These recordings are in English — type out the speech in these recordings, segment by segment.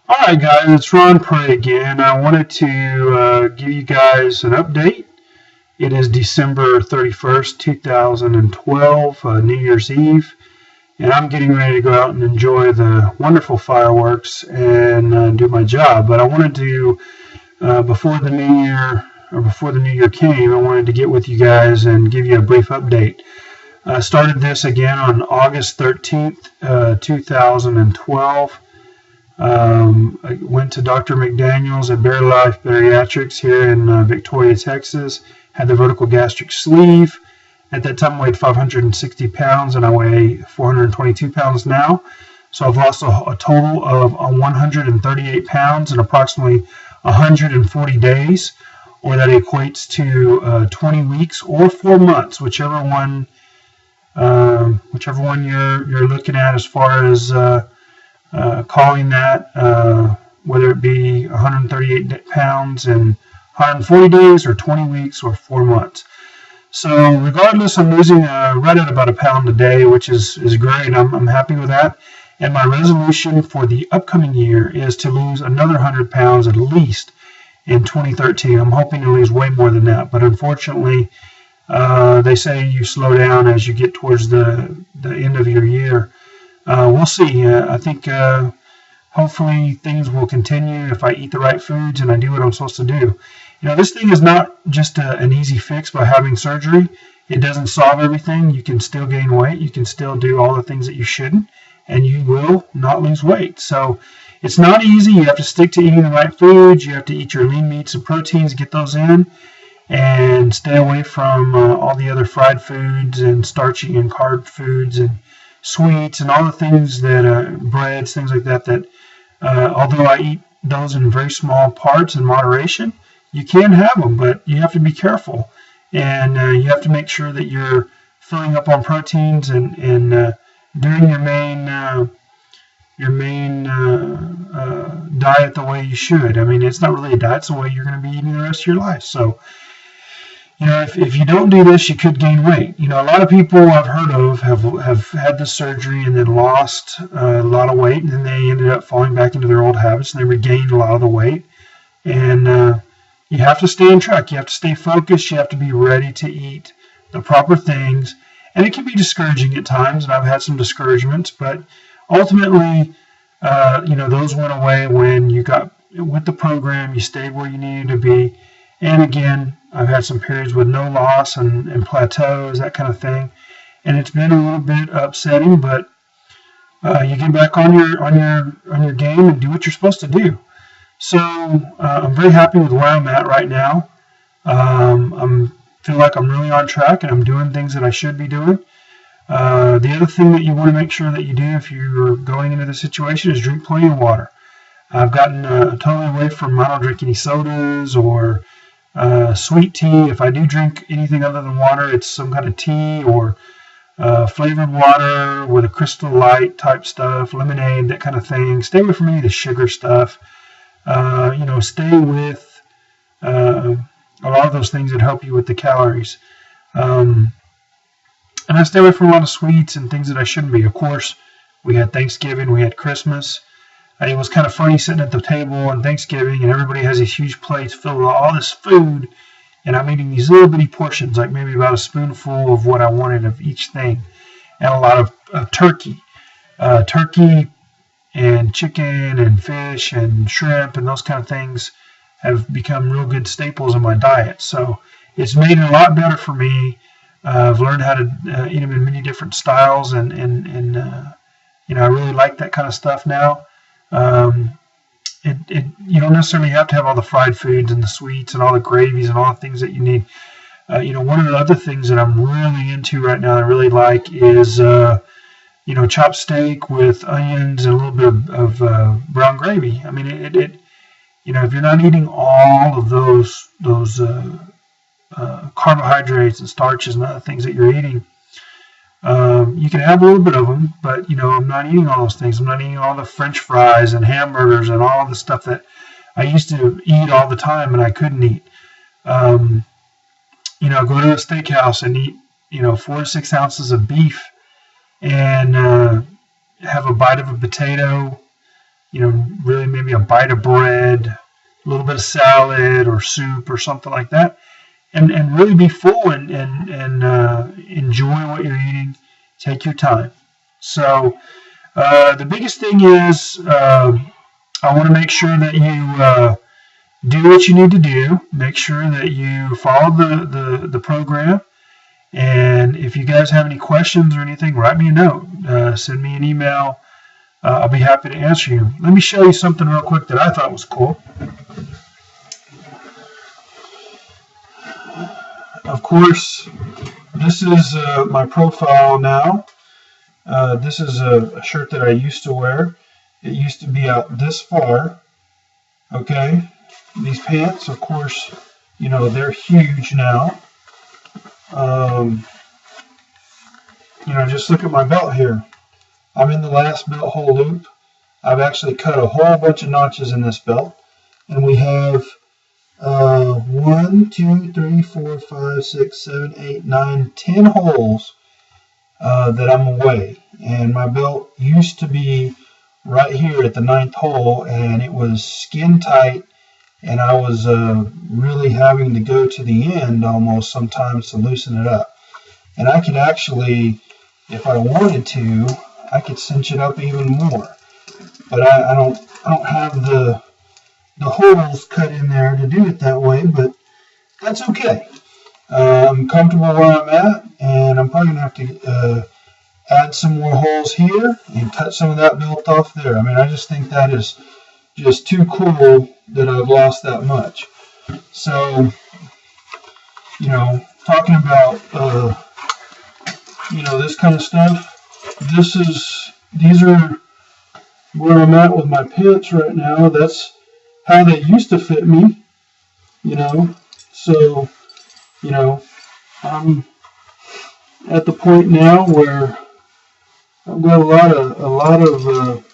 Alright guys, it's Ron Pray again. I wanted to give you guys an update. It is December 31st, 2012, New Year's Eve, and I'm getting ready to go out and enjoy the wonderful fireworks and do my job. But I wanted to, before the New Year came, I wanted to get with you guys and give you a brief update. I started this again on August 13th, 2012. I went to Dr. McDaniel's at Better Life Bariatrics here in Victoria, Texas. Had the vertical gastric sleeve. At that time, I weighed 560 pounds, and I weigh 422 pounds now. So I've lost a total of 138 pounds in approximately 140 days, or that equates to 20 weeks or 4 months, whichever one you're looking at as far as calling that, whether it be 138 pounds in 140 days or 20 weeks or 4 months. So regardless, I'm losing right at about a pound a day, which is great. I'm happy with that. And my resolution for the upcoming year is to lose another 100 pounds at least in 2013. I'm hoping to lose way more than that, but unfortunately, they say you slow down as you get towards the end of your year. We'll see. I think hopefully things will continue if I eat the right foods and I do what I'm supposed to do. You know, this thing is not just an easy fix by having surgery. It doesn't solve everything. You can still gain weight. You can still do all the things that you shouldn't, and you will not lose weight. So it's not easy. You have to stick to eating the right foods. You have to eat your lean meats and proteins, get those in, and stay away from all the other fried foods and starchy and carb foods and sweets and all the things that breads, things like that, although I eat those in very small parts in moderation, you can have them, but you have to be careful, and you have to make sure that you're filling up on proteins and doing your main diet the way you should. I mean, it's not really a diet; it's the way you're going to be eating the rest of your life. So, you know, if you don't do this, you could gain weight. You know, a lot of people I've heard of have had this surgery and then lost a lot of weight, and then they ended up falling back into their old habits, and they regained a lot of the weight. And you have to stay on track. You have to stay focused. You have to be ready to eat the proper things. And it can be discouraging at times, and I've had some discouragements, but ultimately, you know, those went away when you got with the program, you stayed where you needed to be. And again, I've had some periods with no loss and plateaus, that kind of thing, and it's been a little bit upsetting. But you get back on your game and do what you're supposed to do. So I'm very happy with where I'm at right now. I feel like I'm really on track and I'm doing things that I should be doing. The other thing that you want to make sure that you do if you're going into this situation is drink plenty of water. I've gotten totally away from, I don't drink any sodas or sweet tea. If I do drink anything other than water, it's some kind of tea or flavored water with a Crystal Light type stuff, lemonade, that kind of thing. Stay away from any of the sugar stuff. You know, stay with a lot of those things that help you with the calories. And I stay away from a lot of sweets and things that I shouldn't be. Of course, we had Thanksgiving, we had Christmas. It was kind of funny sitting at the table on Thanksgiving, and everybody has these huge plates filled with all this food, and I'm eating these little bitty portions, like maybe about a spoonful of what I wanted of each thing, and a lot of turkey. Turkey and chicken and fish and shrimp and those kind of things have become real good staples in my diet. So it's made it a lot better for me. I've learned how to eat them in many different styles, and you know, I really like that kind of stuff now. You don't necessarily have to have all the fried foods and the sweets and all the gravies and all the things that you need. You know, one of the other things that I'm really into right now that I really like is you know, chopped steak with onions and a little bit of brown gravy. I mean, you know, if you're not eating all of those carbohydrates and starches and other things that you're eating, you can have a little bit of them, but, you know, I'm not eating all those things. I'm not eating all the French fries and hamburgers and all the stuff that I used to eat all the time and I couldn't eat. You know, go to a steakhouse and eat, you know, 4 to 6 ounces of beef and have a bite of a potato, really maybe a bite of bread, a little bit of salad or soup or something like that, and really be full and enjoy what you're eating. Take your time. So the biggest thing is I want to make sure that you do what you need to do. Make sure that you follow the program. And if you guys have any questions or anything, write me a note. Send me an email. I'll be happy to answer you. Let me show you something real quick that I thought was cool. Of course, this is my profile now. This is a shirt that I used to wear. It used to be out this far. Okay, these pants, of course, they're huge now. Just look at my belt here. I'm in the last belt hole loop. I've actually cut a whole bunch of notches in this belt, and we have 1, 2, 3, 4, 5, 6, 7, 8, 9, 10 holes that I'm away. And my belt used to be right here at the 9th hole, and it was skin tight, and I was really having to go to the end almost sometimes to loosen it up. And I could actually, if I wanted to, I could cinch it up even more. But I don't have the holes cut in there to do it that way, but that's okay. I'm comfortable where I'm at, and I'm probably going to have to add some more holes here and cut some of that belt off there. I mean, I just think that is just too cool that I've lost that much. So, talking about, this kind of stuff, these are where I'm at with my pants right now. That's how they used to fit me, so, I'm at the point now where I've got a lot of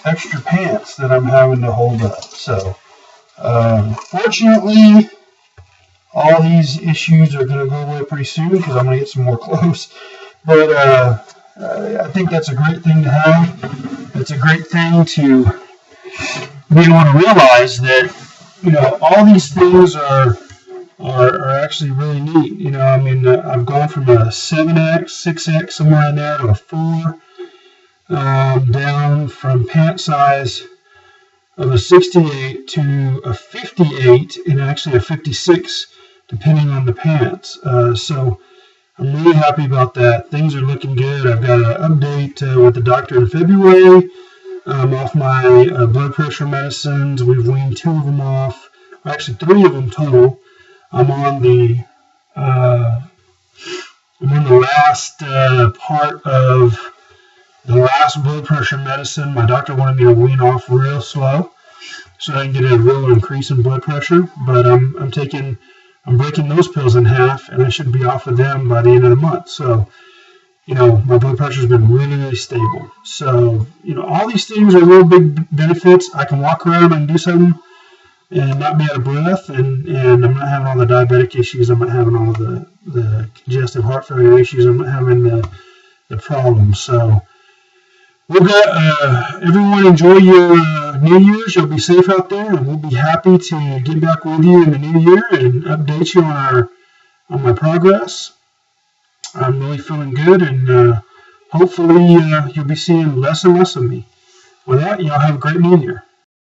extra pants that I'm having to hold up. So, fortunately, all these issues are going to go away pretty soon because I'm going to get some more clothes. But I think that's a great thing to have. It's a great thing to be able to realize that, all these things are actually really neat. I've gone from a 7X, 6X, somewhere in there, to a 4, down from pant size of a 68 to a 58, and actually a 56, depending on the pants. So I'm really happy about that. Things are looking good. I've got an update with the doctor in February. I'm off my blood pressure medicines. We've weaned 2 of them off. Actually, 3 of them total. I'm on the last part of the last blood pressure medicine. My doctor wanted me to wean off real slow so I can get a real increase in blood pressure. But I'm breaking those pills in half, and I should be off of them by the end of the month. So, my blood pressure's been really, really stable. So, all these things are real big benefits. I can walk around and do something and not be out of breath, and I'm not having all the diabetic issues. I'm not having all the congestive heart failure issues. I'm not having the problems. So, we'll get everyone enjoy your New Year's. You'll be safe out there, and we'll be happy to get back with you in the new year and update you on my progress. I'm really feeling good, and hopefully you'll be seeing less and less of me. With that, y'all have a great New Year.